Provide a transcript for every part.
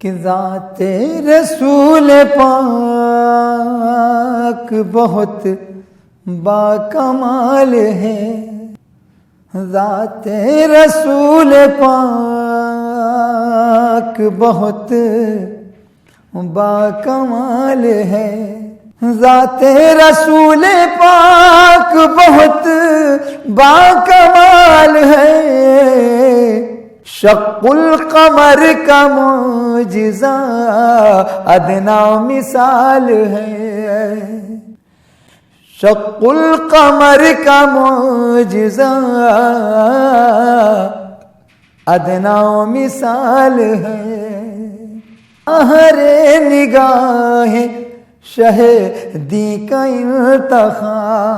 کہ ذات رسول پاک بہت باکمال ہے، ذات رسول پاک بہت باکمال ہے، ذات رسول پاک بہت باکمال ہے، شق القمر کا معجزہ ادنا مثال ہے، شق القمر کا معجزہ ادنا مثال ہے، ہر نگاہ شہدی کا انتخاب،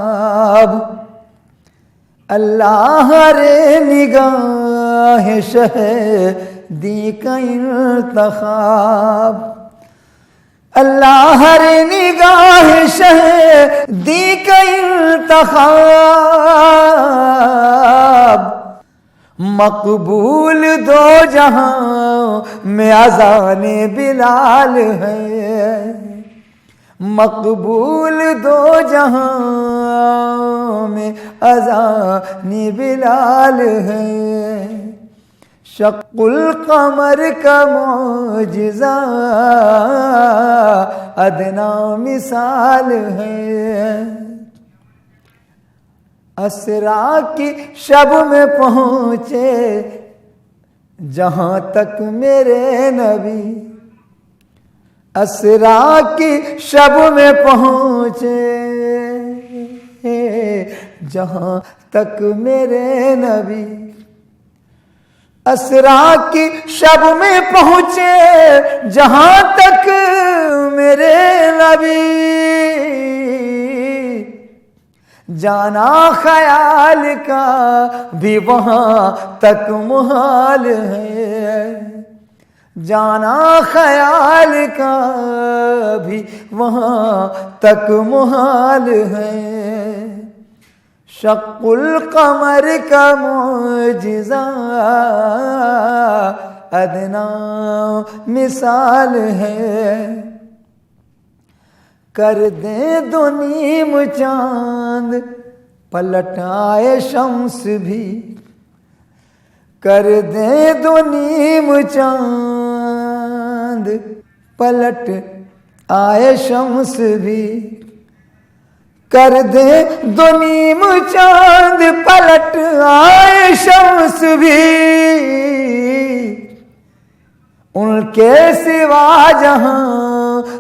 اللہ رے نگاہ شہدی کا انتخاب، اللہ رے نگاہ شہدی کا انتخاب، مقبول دو جہاں میں اذان بلال ہے، مقبول دو جہاں میں اذان بلال ہے، شق القمر کا معجزہ ادنا مثال ہے، اسرا کی شب میں پہنچے جہاں تک میرے نبی، اسرا کی شب میں پہنچے جہاں تک میرے نبی، اسرا کی شب میں پہنچے جہاں تک میرے نبی، جانا خیال کا بھی وہاں تک محال ہے، جانا خیال کا بھی وہاں تک محال ہے، شق القمر کا معجزہ ادنا مثال ہے، کر دیں دو نیم چاند پلٹ آئے شمس بھی، کر دیں دو نیم چاند پلٹ آئے شمس بھی، کر دیں دو نیم چاند پلٹ آئے شمس بھی، ان کے سوا جہاں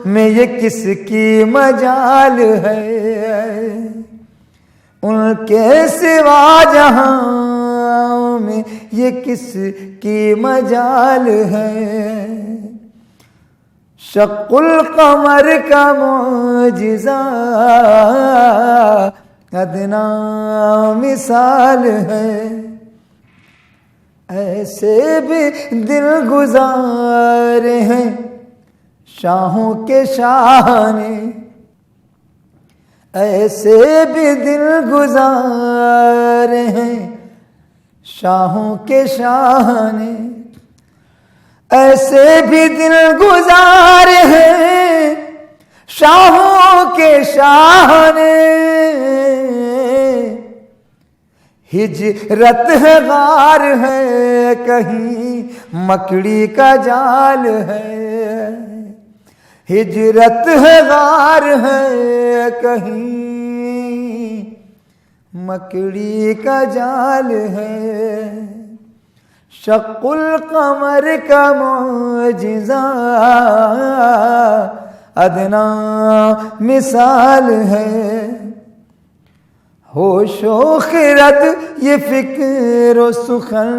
میں یہ کس کی مجال ہے، ان کے سوا جہاں میں یہ کس کی مجال ہے، شق القمر کا معجزہ ادنا مثال ہے، ایسے بھی دل گزار ہیں شاہوں کے شاہ نے، ایسے بھی دل گزار ہیں شاہوں کے شاہ نے، ایسے بھی دل گزار ہیں شاہوں کے شاہ نے، ہجرت ہے غار ہے کہیں مکڑی کا جال ہے، ہجرت ہے غار ہے کہیں مکڑی کا جال ہے، شق القمر کا معجزہ ادنا مثال ہے، ہوش و خرد یہ فکر و سخن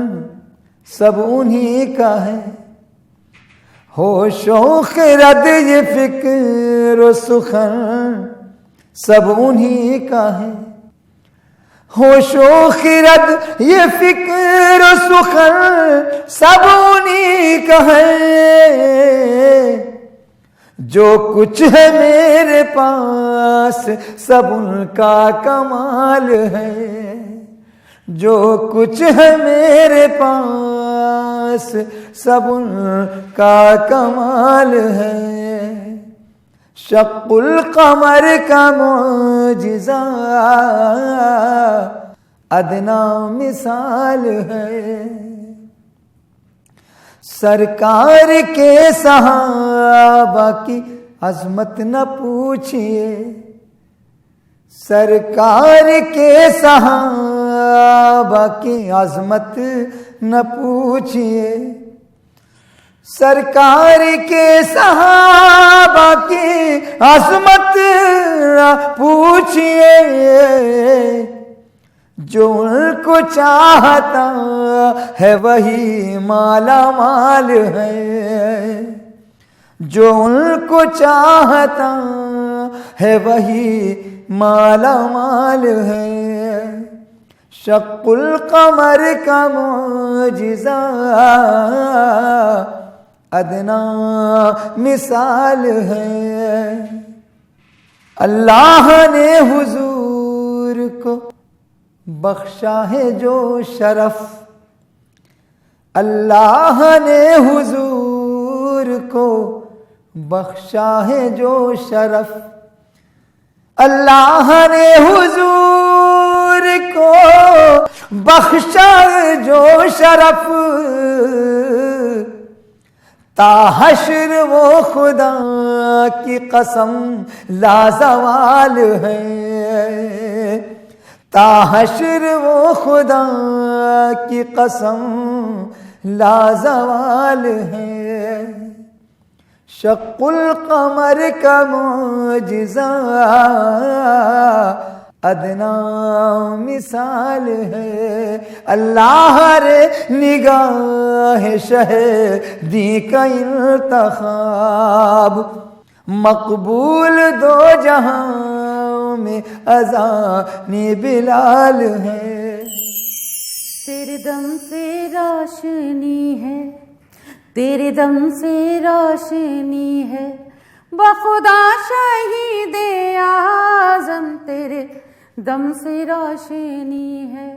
سب انہی کا ہے، ہوش و خرد یہ فکر و سخن سب انہی کا ہے، ہوش و خرد یہ فکر و سخن سب انہی کا ہے، جو کچھ ہے میرے پاس سب ان کا کمال ہے، جو کچھ ہے میرے پاس سب ان کا کمال ہے، شق القمر کا معجزہ ادنا مثال ہے، سرکار کے صحابہ کی عظمت نہ پوچھئے، سرکار کے صحابہ کی عظمت نہ پوچھئے، سرکار کے صحابہ کی عظمت نہ پوچھئے، جو ان کو چاہتا ہے وہی مالا مال ہے، جو ان کو چاہتا ہے وہی مالا مال ہے، شق القمر کا معجزہ ادنا مثال ہے، اللہ نے حضور کو بخشا ہے جو شرف، اللہ نے حضور کو بخشا ہے جو شرف، اللہ نے حضور کو بخشا ہے جو شرف، تا حشر وہ خدا کی قسم لازوال ہے، تا حشر وہ خدا کی قسم لازوال ہے، شق القمر کا معجزہ ادنا مثال ہے، اللہ رے نگاہ شہدی کا انتخاب، مقبول دو جہاں میں اذان بلال ہے، تیرے دم سے روشنی ہے، تیرے دم سے روشنی ہے، بخدا شہید اعظم تیرے دم سے روشنی ہے،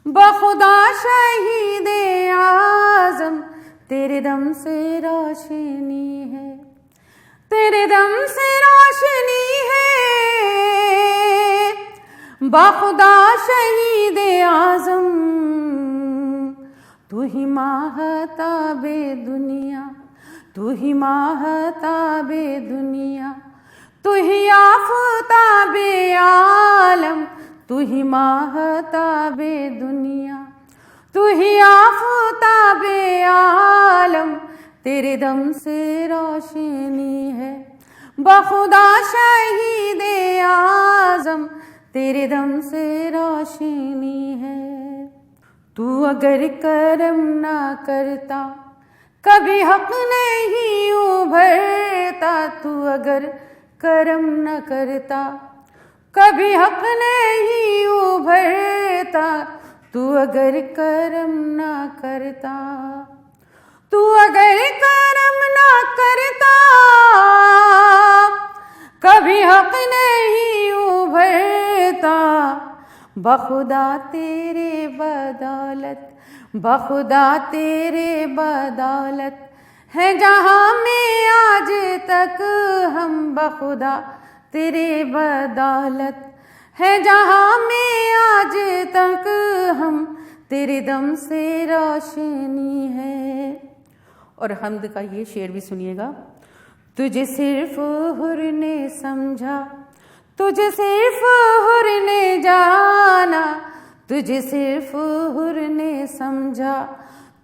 بخدا شہید اعظم تیرے دم سے روشنی ہے، تیرے دم سے روشنی ہے، بخدا شہید اعظم، تو ہی ماہتاب دنیا، تو ہی ماہتاب دنیا، تو ہی آفتاب عالم، تو ہی ماہتاب دنیا، تو ہی آفتاب عالم، تیرے دم سے روشنی ہے، بخدا شہید اعظم تیرے دم سے روشنی ہے، تو اگر کرم نہ کرتا کبھی حق نہیں ابھرتا، تو اگر کرم نہ کرتا کبھی حق نہیں ابھرتا، تو اگر کرم نہ کرتا، تو اگر کرم نہ کرتا کبھی حق نہیں ابھرتا، بخدا تیرے بدولت، بخدا تیرے بدولت ہے جہاں میں آج تک ہم، بخدا تیرے بدولت ہے جہاں میں آج تک ہم، تیرے دم سے روشنی ہے۔ اور حمد کا یہ شعر بھی سنیے گا۔ تجھے صرف حر نے سمجھا، تجھے صرف حر نے جانا، تجھے صرف حر نے سمجھا،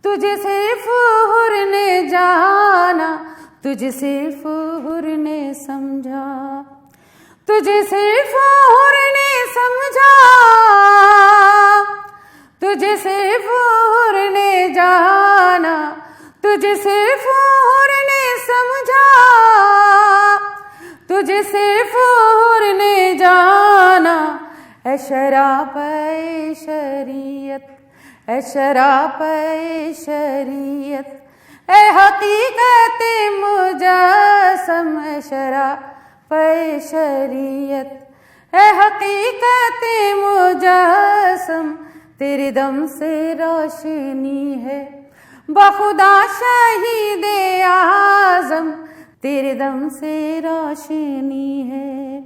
تجھے صرف حر نے جانا، تجھے صرف حر نے سمجھا، تجھے صرف حر نے سمجھا، تجھے صرف حر نے جانا، تجھے صرف حر نے سمجھا، تجھے صرف حر نے جانا، اے شراب شریعت، اے شراب شریعت، اے حقیقت مجسم، اے شراب شریعت، اے حقیقت مجسم، تیرے دم سے روشنی ہے، بخدا شہید اعظم تیرے دم سے روشنی ہے،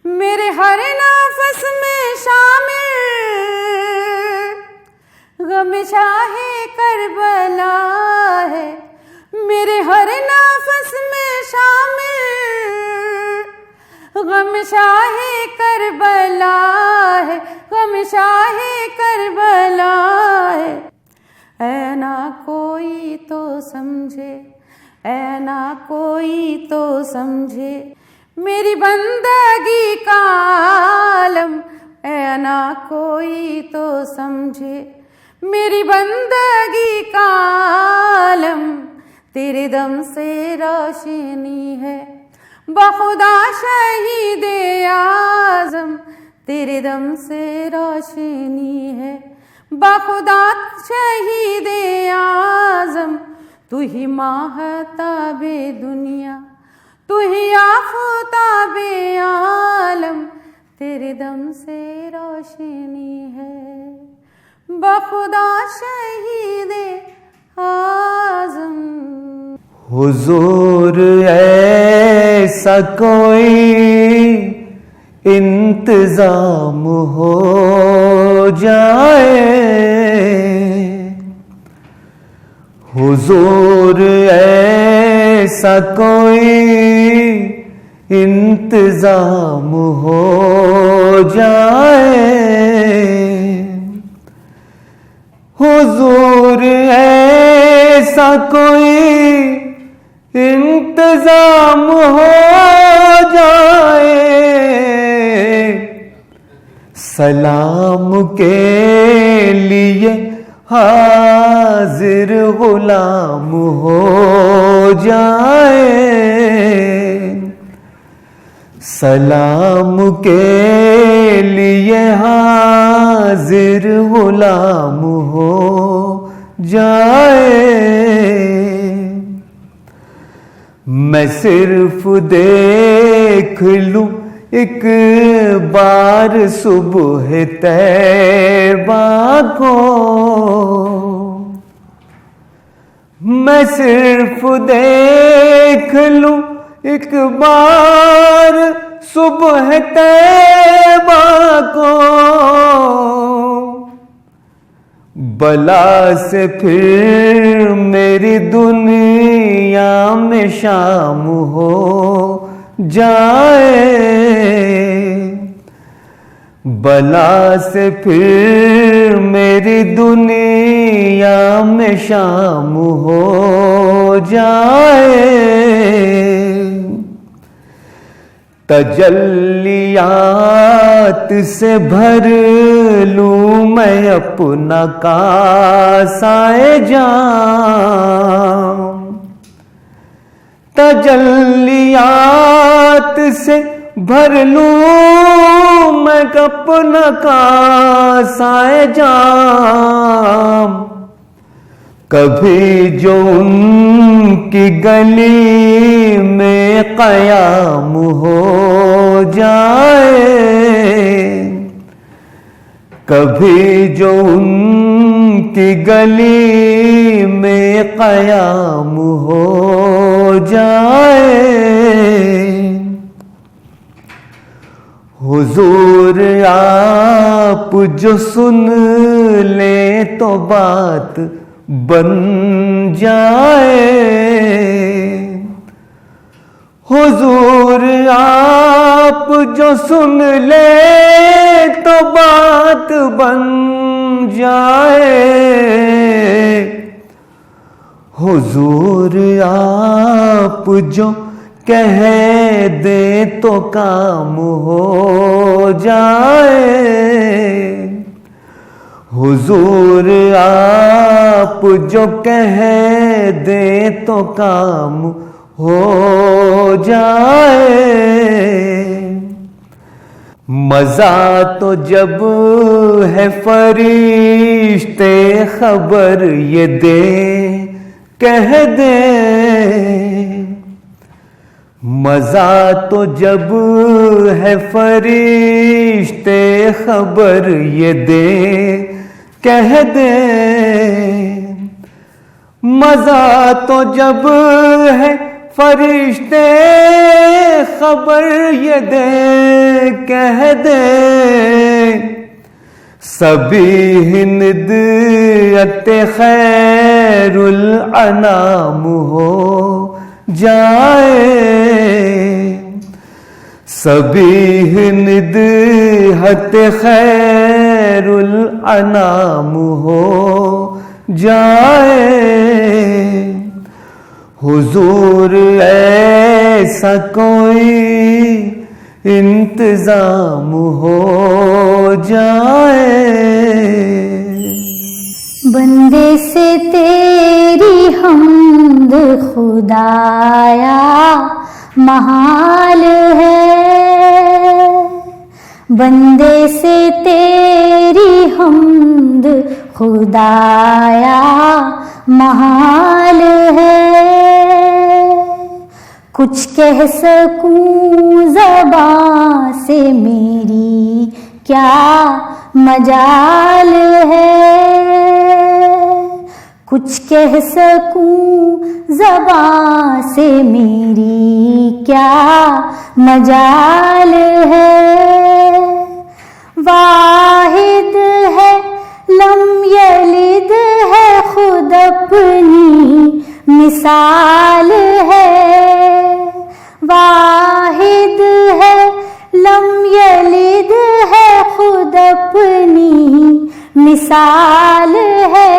میرے ہر نفس میں شامل غم شاہ کربلا ہے، میرے ہر نفس میں شامل غم شاہ کربلا ہے، غم شاہ کربلا ہے۔ اے نہ کوئی تو سمجھے، اے نہ کوئی تو سمجھے میری بندگی کا عالم، اے نہ کوئی تو سمجھے میری بندگی کا عالم، تیرے دم سے روشنی ہے، بخدا شہید اعظم تیرے دم سے روشنی ہے، بخدا شہید اعظم تو ہی ماہتاب دنیا، تو ہی آفتاب عالم، تیرے دم سے روشنی ہے، بخدا شہید اعظم۔ حضور ایسا کوئی انتظام ہو جائے، حضور ایسا کوئی انتظام ہو جائے، حضور ایسا کوئی انتظام ہو جائے، سلام کے لیے حاضر غلام ہو جائے، سلام کے لیے حاضر غلام ہو جائے، میں صرف دیکھ لوں ایک بار صبح طیبہ کو، میں صرف دیکھ لوں ایک بار صبح طیبہ کو، بلا سے پھر میری دنیا میں شام ہو جائے، بلا سے پھر میری دنیا میں شام ہو جائے، تجلیات سے بھر لوں میں اپنا کاسہ جام، تجلیات سے بھر لوں میں اپنا کاسہ جام، کبھی جو ان کی گلی میں قیام ہو جائے، کبھی جو ان کی گلی میں قیام ہو جائے، حضور آپ جو سن لیں تو بات بن جائے، حضور آپ جو سن لے تو بات بن جائے، حضور آپ جو کہہ دے تو کام ہو جائے، حضور آپ جو کہہ دے تو کام ہو جائے، مزہ تو جب ہے فرشتے خبر یہ دے کہہ دے، مزہ تو جب ہے فرشتے خبر یہ دے کہہ دے، مزہ تو جب ہے فرشتے خبر یہ دے کہہ دے سبھی ہند ات خیر الانام ہو جائے سبھی ہند ات خیر الانام ہو جائے حضور ایسا کوئی انتظام ہو جائے بندے سے تیری حمد خدایا محال ہے بندے سے تیری حمد خدایا محال ہے کچھ کہہ سکوں زبان سے میری کیا مجال ہے کچھ کہہ سکوں زبان سے میری کیا مجال ہے واحد ہے لم یلد ہے خود اپنی مثال ہے واحد ہے لم یلد ہے خود اپنی مثال ہے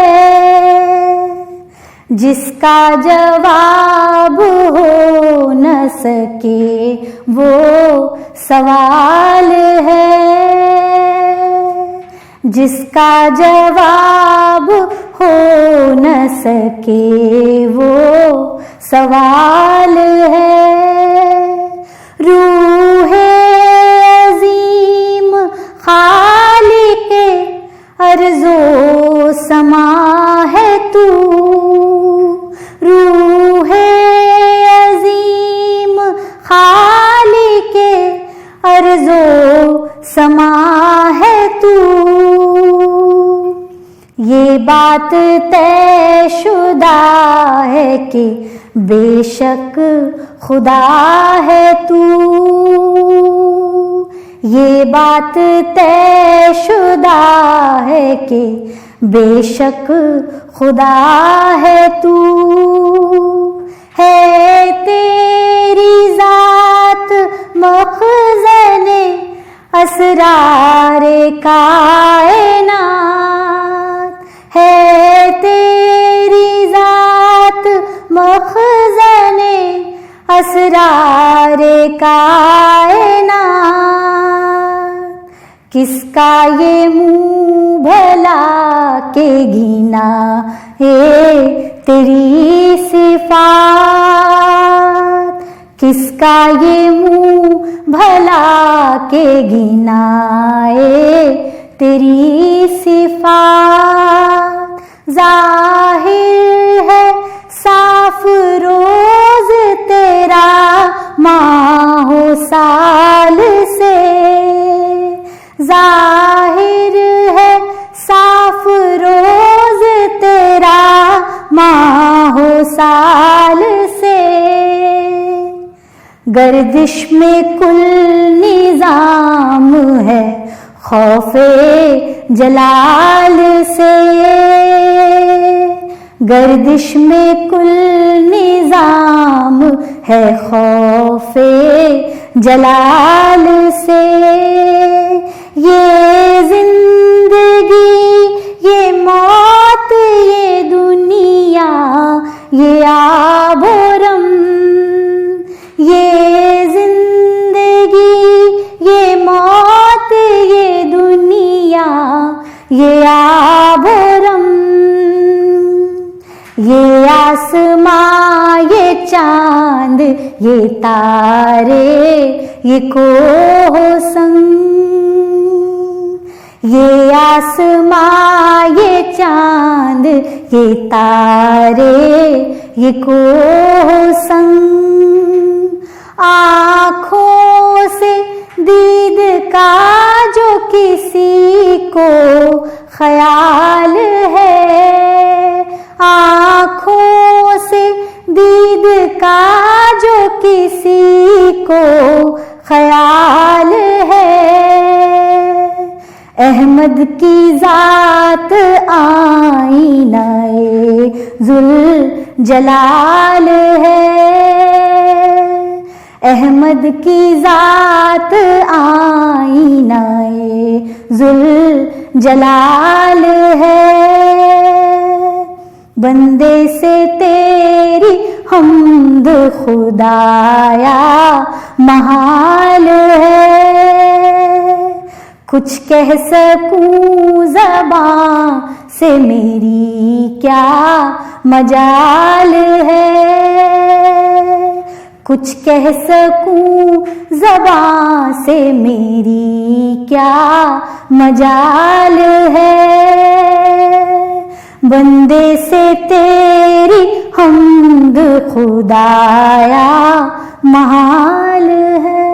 جس کا جواب ہو نہ سکے وہ سوال ہے جس کا جواب ہو نہ سکے وہ سوال ہے روح عظیم خالق ارض و سما ہے تو روح عظیم خالق ارض و سما ہے تو یہ بات طے شدہ ہے کہ بے شک خدا ہے تو یہ بات طے شدہ ہے کہ بے شک خدا ہے تو ہے تیری ذات مخزن اسرار کائنات ہے تیری ذات مخزن اسرار کائنات کس کا یہ منہ بھلا کہ گنا ہے تیری صفات کس کا یہ منہ بھلا کہ گنا ہے تیری صفات ظاہر ہے صاف روز تیرا ماہ و سال سے ظاہر ہے صاف روز تیرا ماہ و سال سے گردش میں کل نظام ہے خوف جلال سے گردش میں کل نظام ہے خوف جلال سے یہ زندگی یہ موت یہ دنیا یہ آب و رم یہ زندگی یہ موت یہ دنیا یہ آب و رم یہ آسماں یہ چاند یہ تارے یہ کوہ سنگ یہ آسماں یہ چاند یہ تارے یہ کوہ سنگ آنکھوں سے دید کا جو کسی کو خیال ہے آنکھوں کا جو کسی کو خیال ہے، احمد کی ذات آئینہ ذوالجلال ہے، احمد کی ذات آئینہ ذوالجلال ہے، بندے سے تیری حمد خدایا محال ہے، کچھ کہہ سکوں زبان سے میری کیا مجال ہے، کچھ کہہ سکوں زبان سے میری کیا مجال ہے، بندے سے تیری حمد خدایا محال ہے۔